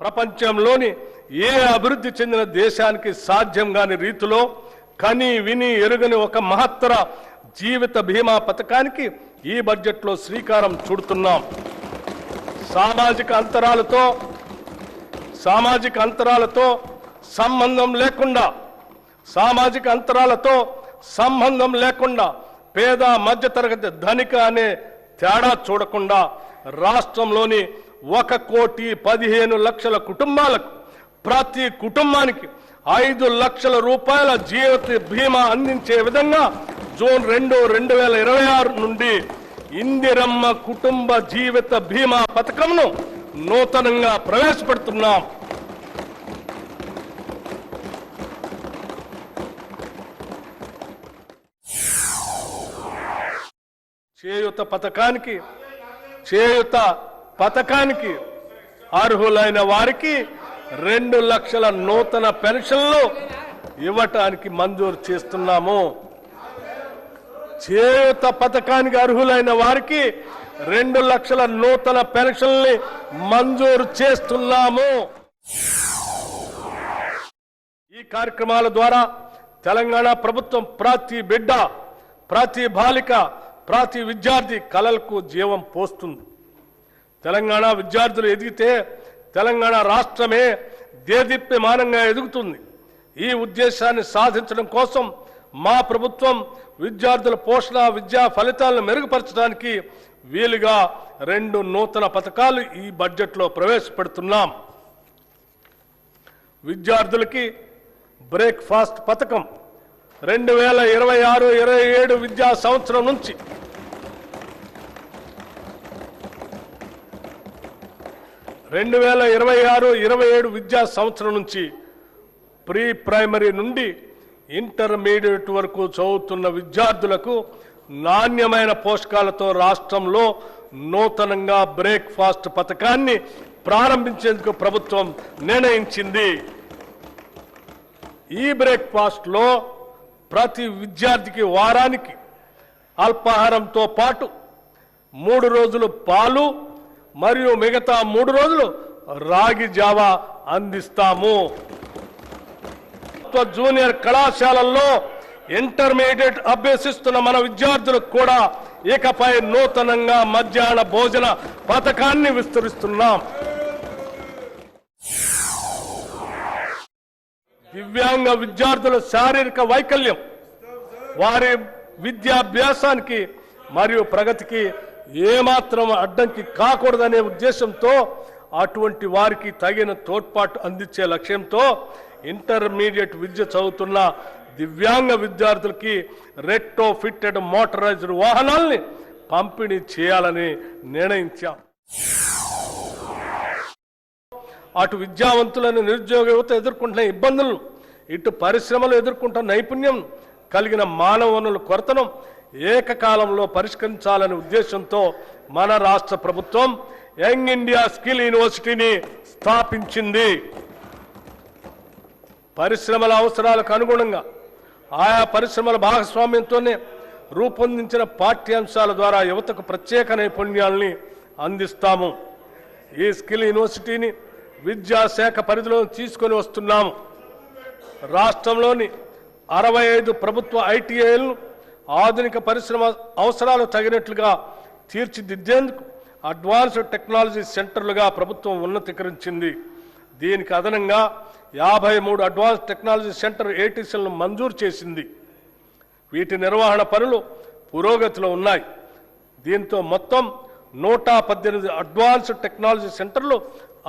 ప్రపంచంలోని ఏ అభివృద్ధి చెందిన దేశానికి సాధ్యం కాని రీతిలో కని విని ఎరుగని ఒక మహత్తర జీవిత బీమా పథకానికి ఈ బడ్జెట్లో శ్రీకారం చుడుతున్నాం. సామాజిక అంతరాలతో సంబంధం లేకుండా పేద మధ్యతరగతి ధనిక అనే తేడా చూడకుండా రాష్ట్రంలోని 1,15,00,000 కుటుంబాలకు ప్రతి కుటుంబానికి 5 లక్షల రూపాయల జీవిత బీమా అందించే విధంగా జూన్ 2, 2026 నుండి ఇందిరమ్మ కుటుంబ జీవిత బీమా పథకంను నూతనంగా ప్రవేశపెడుతున్నాం. చేయూత పథకానికి అర్హులైన వారికి 2 లక్షల నూతన పెన్షన్లు ఇవ్వటానికి మంజూరు చేస్తున్నాము. చేయూత పథకానికి అర్హులైన వారికి 2 లక్షల నూతన పెన్షన్లు మంజూరు చేస్తున్నాము. ఈ కార్యక్రమాల ద్వారా తెలంగాణ ప్రభుత్వం ప్రతి బిడ్డ, ప్రతి బాలిక, ప్రతి విద్యార్థి కలలకు జీవం పోస్తుంది. తెలంగాణ విద్యార్థులు ఎదిగితే తెలంగాణ రాష్ట్రమే దేదీప్యమానంగా ఎదుగుతుంది. ఈ ఉద్దేశాన్ని సాధించడం కోసం మా ప్రభుత్వం విద్యార్థుల పోషణ, విద్యా ఫలితాలను మెరుగుపరచడానికి వీలుగా 2 నూతన పథకాలు ఈ బడ్జెట్లో ప్రవేశపెడుతున్నాం. విద్యార్థులకి బ్రేక్ఫాస్ట్ పథకం 2026-27 విద్యా సంవత్సరం నుంచి 2026-27 విద్యా సంవత్సరం నుంచి ప్రీ ప్రైమరీ నుండి ఇంటర్మీడియట్ వరకు చదువుతున్న విద్యార్థులకు నాణ్యమైన పోషకాలతో రాష్ట్రంలో నూతనంగా బ్రేక్ఫాస్ట్ పథకాన్ని ప్రారంభించేందుకు ప్రభుత్వం నిర్ణయించింది. ఈ బ్రేక్ఫాస్ట్లో ప్రతి విద్యార్థికి వారానికి అల్పాహారంతో పాటు 3 రోజులు పాలు మరియు మిగతా 3 రోజులు రాగి జావా అందిస్తాము. జూనియర్ కళాశాలల్లో ఇంటర్మీడియట్ అభ్యసిస్తున్న మన విద్యార్థులకు కూడా ఇకపై నూతనంగా మధ్యాహ్న భోజన పథకాన్ని విస్తరిస్తున్నాం. దివ్యాంగ విద్యార్థుల శారీరక వైకల్యం వారి విద్యాభ్యాసానికి మరియు ప్రగతికి ఏమాత్రం అడ్డంకి కాకూడదనే ఉద్దేశంతో అటువంటి వారికి తగిన తోడ్పాటు అందించే లక్ష్యంతో ఇంటర్మీడియట్ విద్య చదువుతున్న దివ్యాంగ విద్యార్థులకి రెట్రో ఫిట్టెడ్ మోటరైజ్డ్ వాహనాల్ని పంపిణీ చేయాలని నిర్ణయించాం. అటు విద్యావంతులను నిరుద్యోగ యువత ఎదుర్కొంటున్న ఇబ్బందులను, ఇటు పరిశ్రమలు ఎదుర్కొంటున్న నైపుణ్యం కలిగిన మానవ వనరుల కొరతను ఏకకాలంలో పరిష్కరించాలనే ఉద్దేశంతో మన రాష్ట్ర ప్రభుత్వం యంగ్ ఇండియా స్కిల్ యూనివర్సిటీని స్థాపించింది. పరిశ్రమల అవసరాలకు అనుగుణంగా ఆయా పరిశ్రమల భాగస్వామ్యంతోనే రూపొందించిన పాఠ్యాంశాల ద్వారా యువతకు ప్రత్యేక నైపుణ్యాలని అందిస్తాము. ఈ స్కిల్ యూనివర్సిటీని విద్యాశాఖ పరిధిలో తీసుకొని వస్తున్నాము. రాష్ట్రంలోని 65 ప్రభుత్వ ఐటీఐలను ఆధునిక పరిశ్రమ అవసరాలు తగినట్లుగా తీర్చిదిద్దేందుకు అడ్వాన్స్డ్ టెక్నాలజీ సెంటర్లుగా ప్రభుత్వం ఉన్నతీకరించింది. దీనికి అదనంగా 53 అడ్వాన్స్ టెక్నాలజీ సెంటర్ ఏటీసీలను మంజూరు చేసింది. వీటి నిర్వహణ పనులు పురోగతిలో ఉన్నాయి. దీంతో మొత్తం 118 అడ్వాన్స్డ్ టెక్నాలజీ సెంటర్లు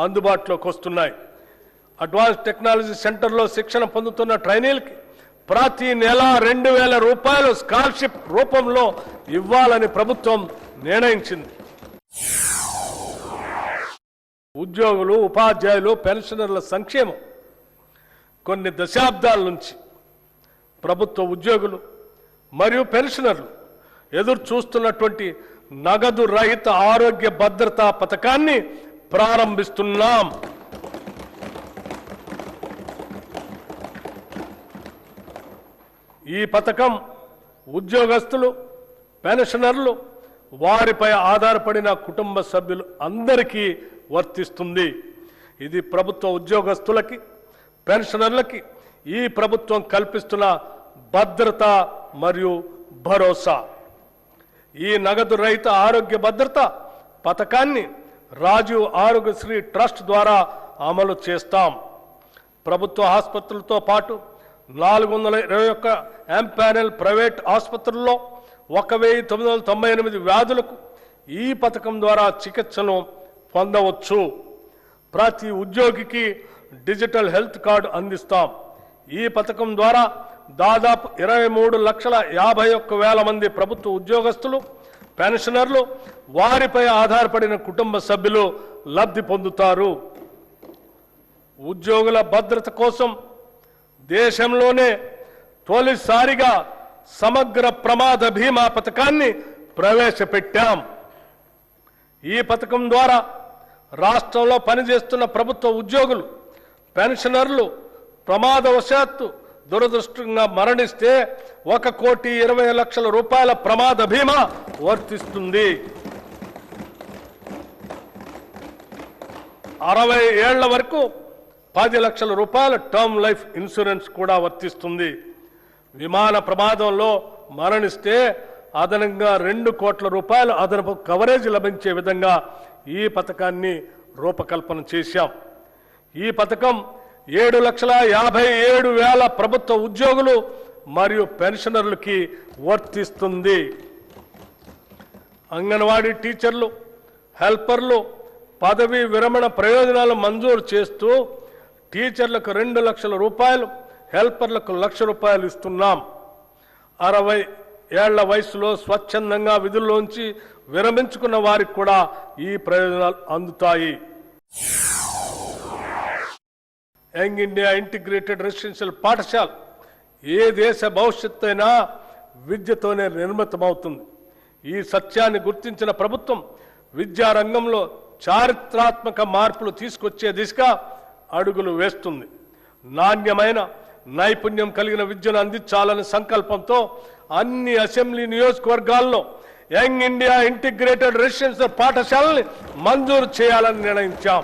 అందుబాటులోకి వస్తున్నాయి. అడ్వాన్స్ టెక్నాలజీ సెంటర్లో శిక్షణ పొందుతున్న ట్రైనీలకి ప్రతి నెల 2,000 రూపాయలు స్కాలర్షిప్ రూపంలో ఇవ్వాలని ప్రభుత్వం నిర్ణయించింది. ఉద్యోగులు, ఉపాధ్యాయులు, పెన్షనర్ల సంక్షేమం కొన్ని దశాబ్దాల నుంచి ప్రభుత్వ ఉద్యోగులు మరియు పెన్షనర్లు ఎదురు చూస్తున్నటువంటి నగదు రహిత ఆరోగ్య భద్రతా పథకాన్ని ప్రారంభిస్తున్నాం. ఈ పథకం ఉద్యోగస్తులు, పెన్షనర్లు, వారిపై ఆధారపడిన కుటుంబ సభ్యులు అందరికీ వర్తిస్తుంది. ఇది ప్రభుత్వ ఉద్యోగస్తులకి, పెన్షనర్లకి ఈ ప్రభుత్వం కల్పిస్తున్న భద్రత మరియు భరోసా. ఈ నగదు రహిత ఆరోగ్య భద్రత పథకాన్ని రాజీవ్ ఆరోగ్యశ్రీ ట్రస్ట్ ద్వారా అమలు చేస్తాం. ప్రభుత్వ ఆసుపత్రులతో పాటు 421 ఎంపానెల్ ప్రైవేట్ ఆసుపత్రుల్లో 1998 వ్యాధులకు ఈ పథకం ద్వారా చికిత్సను పొందవచ్చు. ప్రతి ఉద్యోగికి డిజిటల్ హెల్త్ కార్డు అందిస్తాం. ఈ పథకం ద్వారా దాదాపు 23,51,000 మంది ప్రభుత్వ ఉద్యోగస్తులు, పెన్షనర్లు, వారిపై ఆధారపడిన కుటుంబ సభ్యులు లబ్ధి పొందుతారు. ఉద్యోగుల భద్రత కోసం దేశంలోనే తొలిసారిగా సమగ్ర ప్రమాద బీమా పథకాన్ని ప్రవేశపెట్టాం. ఈ పథకం ద్వారా రాష్ట్రంలో పనిచేస్తున్న ప్రభుత్వ ఉద్యోగులు, పెన్షనర్లు ప్రమాదవశాత్తు దురదృష్టంగా మరణిస్తే 1,20,00,000 రూపాయల ప్రమాద బీమా వర్తిస్తుంది. 60 ఏళ్ల వరకు 10 లక్షల రూపాయల టర్మ్ లైఫ్ ఇన్సూరెన్స్ కూడా వర్తిస్తుంది. విమాన ప్రమాదంలో మరణిస్తే అదనంగా 2 కోట్ల రూపాయలు అదనపు కవరేజ్ లభించే విధంగా ఈ పథకాన్ని రూపకల్పన చేశాం. ఈ పథకం 7,57,000 ప్రభుత్వ ఉద్యోగులు మరియు పెన్షనర్లకి వర్తిస్తుంది. అంగన్వాడీ టీచర్లు, హెల్పర్లు పదవీ విరమణ ప్రయోజనాలు మంజూరు చేస్తూ టీచర్లకు 2 లక్షల రూపాయలు, హెల్పర్లకు 1,00,000 రూపాయలు ఇస్తున్నాం. 60 ఏళ్ల వయసులో స్వచ్ఛందంగా విధుల్లోంచి విరమించుకున్న వారికి కూడా ఈ ప్రయోజనాలు అందుతాయి. యంగ్ ఇండియా ఇంటిగ్రేటెడ్ రెసిడెన్షియల్ పాఠశాల ఏ దేశ భవిష్యత్తు అయినా విద్యతోనే నిర్మితమవుతుంది. ఈ సత్యాన్ని గుర్తించిన ప్రభుత్వం విద్యారంగంలో చారిత్రాత్మక మార్పులు తీసుకొచ్చే దిశగా అడుగులు వేస్తుంది. నాణ్యమైన, నైపుణ్యం కలిగిన విద్యను అందించాలనే సంకల్పంతో అన్ని అసెంబ్లీ నియోజకవర్గాల్లో యంగ్ ఇండియా ఇంటిగ్రేటెడ్ రెసిడెన్షియల్ పాఠశాలని మంజూరు చేయాలని నిర్ణయించాం.